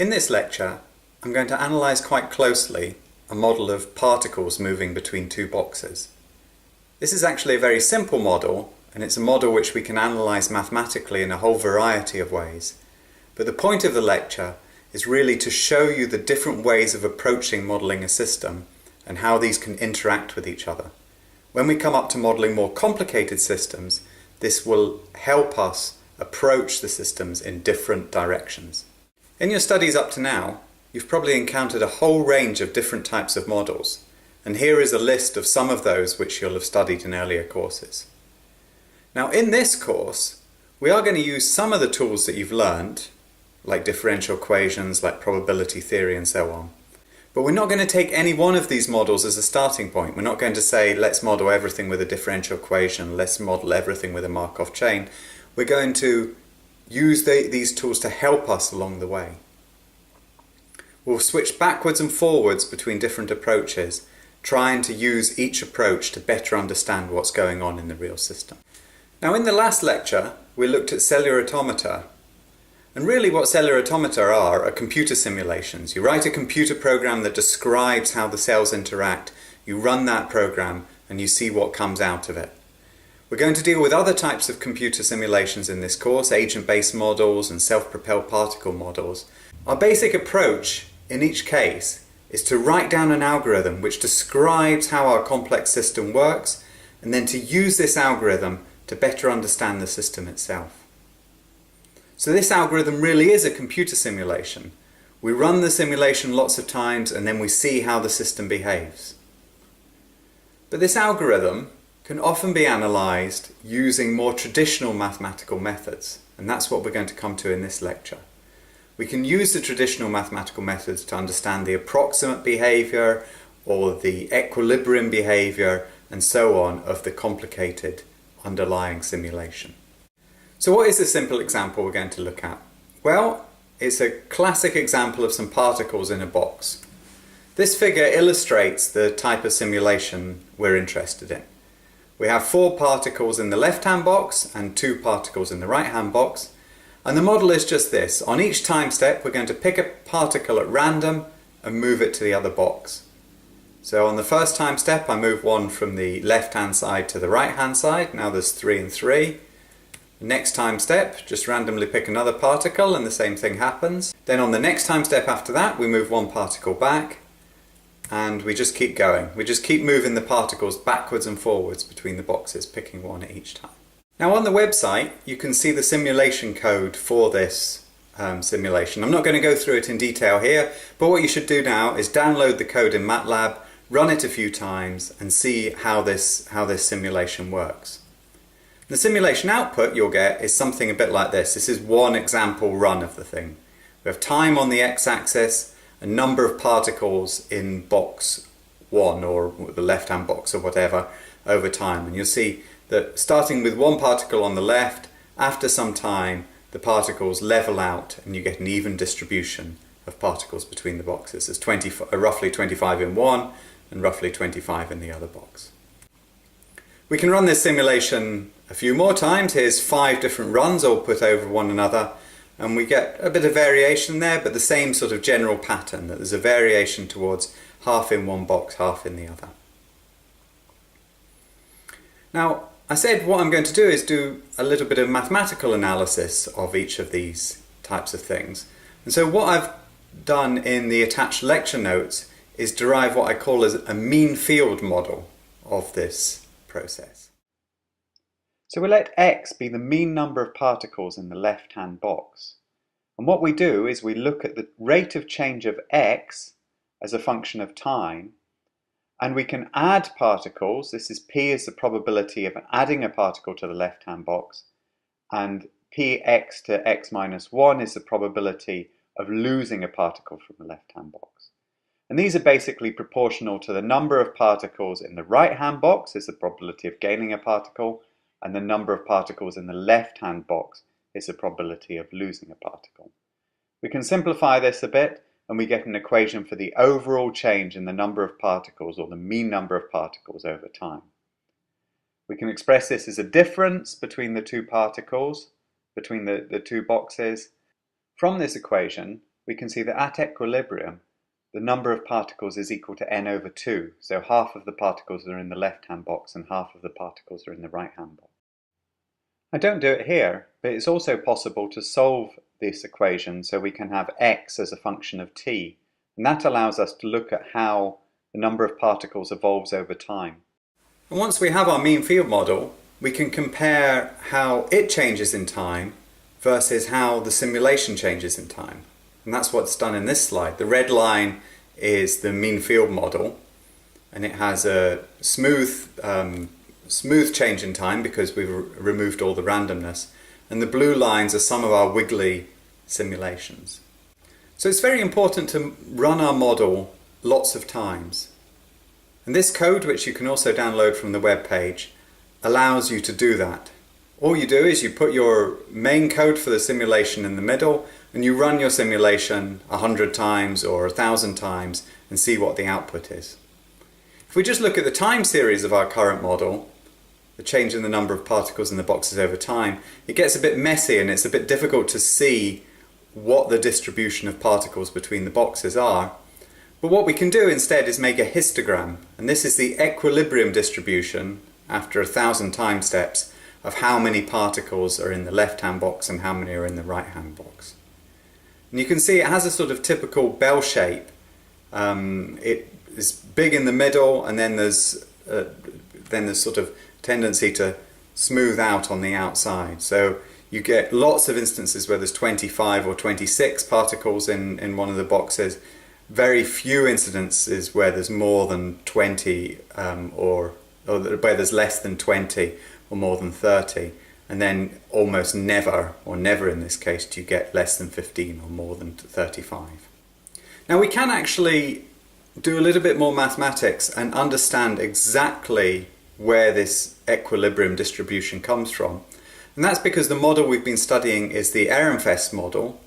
In this lecture, I'm going to analyse quite closely a model of particles moving between two boxes. This is actually a very simple model, and it's a model which we can analyse mathematically in a whole variety of ways. But the point of the lecture is really to show you the different ways of approaching modelling a system and how these can interact with each other. When we come up to modelling more complicated systems, this will help us approach the systems in different directions. In your studies up to now, you've probably encountered a whole range of different types of models, and here is a list of some of those which you'll have studied in earlier courses. Now in this course, we are going to use some of the tools that you've learned, like differential equations, like probability theory and so on. But we're not going to take any one of these models as a starting point. We're not going to say, let's model everything with a differential equation, let's model everything with a Markov chain. We're going to use these tools to help us along the way. We'll switch backwards and forwards between different approaches, trying to use each approach to better understand what's going on in the real system. Now in the last lecture, we looked at cellular automata. And really what cellular automata are computer simulations. You write a computer program that describes how the cells interact, you run that program, and you see what comes out of it. We're going to deal with other types of computer simulations in this course, agent-based models and self-propelled particle models. Our basic approach in each case is to write down an algorithm which describes how our complex system works, and then to use this algorithm to better understand the system itself. So this algorithm really is a computer simulation. We run the simulation lots of times and then we see how the system behaves. But this algorithm can often be analysed using more traditional mathematical methods, and that's what we're going to come to in this lecture. We can use the traditional mathematical methods to understand the approximate behaviour or the equilibrium behaviour and so on of the complicated underlying simulation. So what is the simple example we're going to look at? Well, it's a classic example of some particles in a box. This figure illustrates the type of simulation we're interested in. We have 4 particles in the left-hand box and 2 particles in the right-hand box. And the model is just this. On each time step, we're going to pick a particle at random and move it to the other box. So on the first time step, I move one from the left-hand side to the right-hand side. Now there's 3 and 3. Next time step, just randomly pick another particle and the same thing happens. Then on the next time step after that, we move one particle back and we just keep going. We just keep moving the particles backwards and forwards between the boxes, picking one at each time. Now on the website, you can see the simulation code for this simulation. I'm not going to go through it in detail here, but what you should do now is download the code in MATLAB, run it a few times and see how this simulation works. The simulation output you'll get is something a bit like this. This is one example run of the thing. We have time on the x-axis, a number of particles in box 1 or the left-hand box or whatever over time. And you'll see that starting with one particle on the left, after some time the particles level out and you get an even distribution of particles between the boxes. There's roughly 25 in one and roughly 25 in the other box. We can run this simulation a few more times. Here's 5 different runs all put over one another, and we get a bit of variation there, but the same sort of general pattern, that there's a variation towards half in one box, half in the other. Now, I said what I'm going to do is do a little bit of mathematical analysis of each of these types of things. And so what I've done in the attached lecture notes is derive what I call as a mean field model of this process. So we let x be the mean number of particles in the left-hand box. And what we do is we look at the rate of change of x as a function of time, and we can add particles. This is p is the probability of adding a particle to the left-hand box, and px to x minus 1 is the probability of losing a particle from the left-hand box. And these are basically proportional to the number of particles in the right-hand box is the probability of gaining a particle, and the number of particles in the left-hand box is the probability of losing a particle. We can simplify this a bit and we get an equation for the overall change in the number of particles, or the mean number of particles over time. We can express this as a difference between the two particles, between the two boxes. From this equation, we can see that at equilibrium, the number of particles is equal to n over 2, so half of the particles are in the left-hand box and half of the particles are in the right-hand box. I don't do it here, but it's also possible to solve this equation so we can have x as a function of t, and that allows us to look at how the number of particles evolves over time. And once we have our mean field model, we can compare how it changes in time versus how the simulation changes in time. And that's what's done in this slide. The red line is the mean field model, and it has a smooth change in time because we've removed all the randomness. And the blue lines are some of our wiggly simulations. So it's very important to run our model lots of times. And this code, which you can also download from the web page, allows you to do that. All you do is you put your main code for the simulation in the middle, and you run your simulation 100 times or 1,000 times and see what the output is. If we just look at the time series of our current model, the change in the number of particles in the boxes over time, it gets a bit messy and it's a bit difficult to see what the distribution of particles between the boxes are. But what we can do instead is make a histogram, and this is the equilibrium distribution after 1,000 time steps of how many particles are in the left-hand box and how many are in the right-hand box. And you can see it has a sort of typical bell shape. It is big in the middle, and then there's sort of tendency to smooth out on the outside. So you get lots of instances where there's 25 or 26 particles in one of the boxes. Very few incidences where there's more than 20 or where there's less than 20 or more than 30. And then almost never, or never in this case, do you get less than 15 or more than 35. Now we can actually do a little bit more mathematics and understand exactly where this equilibrium distribution comes from. And that's because the model we've been studying is the Ehrenfest model,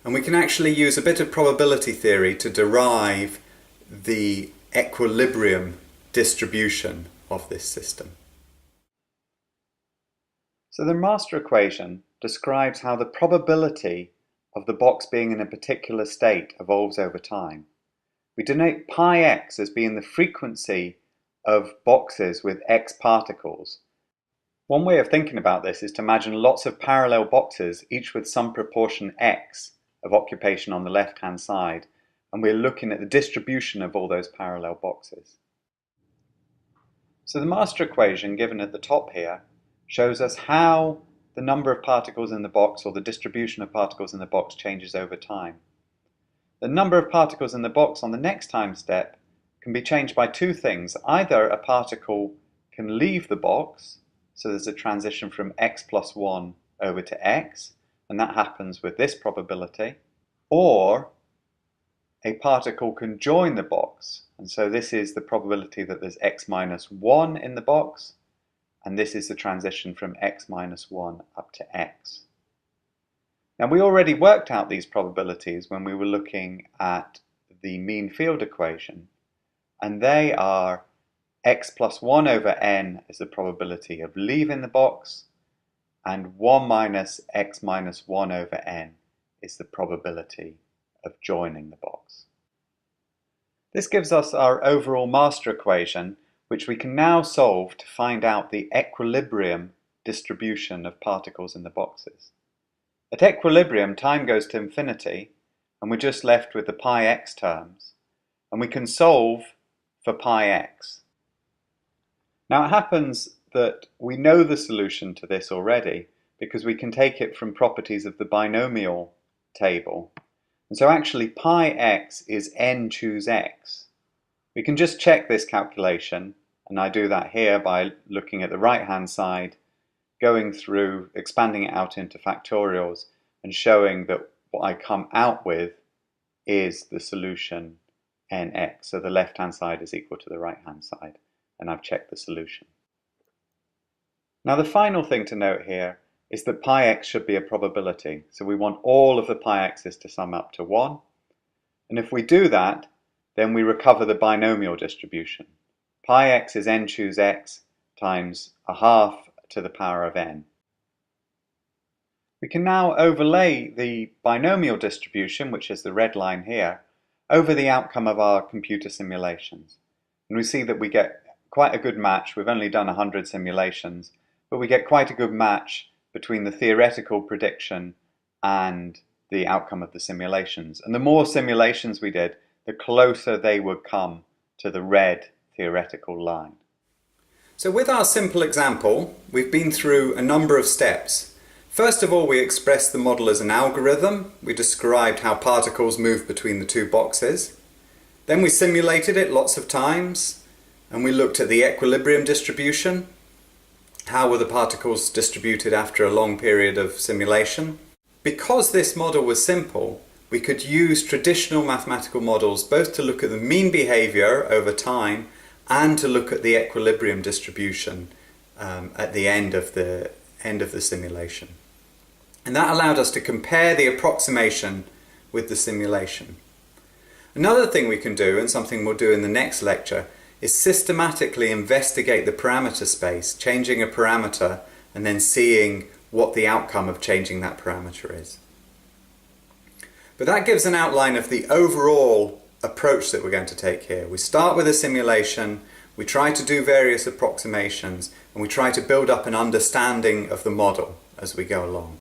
and we can actually use a bit of probability theory to derive the equilibrium distribution of this system. So the master equation describes how the probability of the box being in a particular state evolves over time. We denote pi x as being the frequency of boxes with x particles. One way of thinking about this is to imagine lots of parallel boxes, each with some proportion x of occupation on the left-hand side, and we're looking at the distribution of all those parallel boxes. So the master equation given at the top here shows us how the number of particles in the box, or the distribution of particles in the box, changes over time. The number of particles in the box on the next time step can be changed by two things. Either a particle can leave the box, so there's a transition from x plus 1 over to x, and that happens with this probability, or a particle can join the box, and so this is the probability that there's x minus 1 in the box, and this is the transition from x minus 1 up to x. Now we already worked out these probabilities when we were looking at the mean field equation, and they are x plus 1 over n is the probability of leaving the box, and 1 minus x minus 1 over n is the probability of joining the box. This gives us our overall master equation, which we can now solve to find out the equilibrium distribution of particles in the boxes. At equilibrium, time goes to infinity, and we're just left with the pi x terms, and we can solve for pi x. Now it happens that we know the solution to this already because we can take it from properties of the binomial table. And so actually pi x is n choose x. We can just check this calculation, and I do that here by looking at the right-hand side, going through, expanding it out into factorials, and showing that what I come out with is the solution nx. So the left-hand side is equal to the right-hand side, and I've checked the solution. Now the final thing to note here is that pi x should be a probability. So we want all of the pi x's to sum up to 1. And if we do that, then we recover the binomial distribution. Pi x is n choose x times a half to the power of n. We can now overlay the binomial distribution, which is the red line here, over the outcome of our computer simulations. And we see that we get quite a good match. We've only done 100 simulations, but we get quite a good match between the theoretical prediction and the outcome of the simulations. And the more simulations we did, the closer they would come to the red theoretical line. So with our simple example, we've been through a number of steps. First of all, we expressed the model as an algorithm. We described how particles move between the two boxes. Then we simulated it lots of times, and we looked at the equilibrium distribution. How were the particles distributed after a long period of simulation? Because this model was simple, we could use traditional mathematical models both to look at the mean behavior over time and to look at the equilibrium distribution at the end of the simulation. And that allowed us to compare the approximation with the simulation. Another thing we can do, and something we'll do in the next lecture, is systematically investigate the parameter space, changing a parameter and then seeing what the outcome of changing that parameter is. But that gives an outline of the overall approach that we're going to take here. We start with a simulation, we try to do various approximations, and we try to build up an understanding of the model as we go along.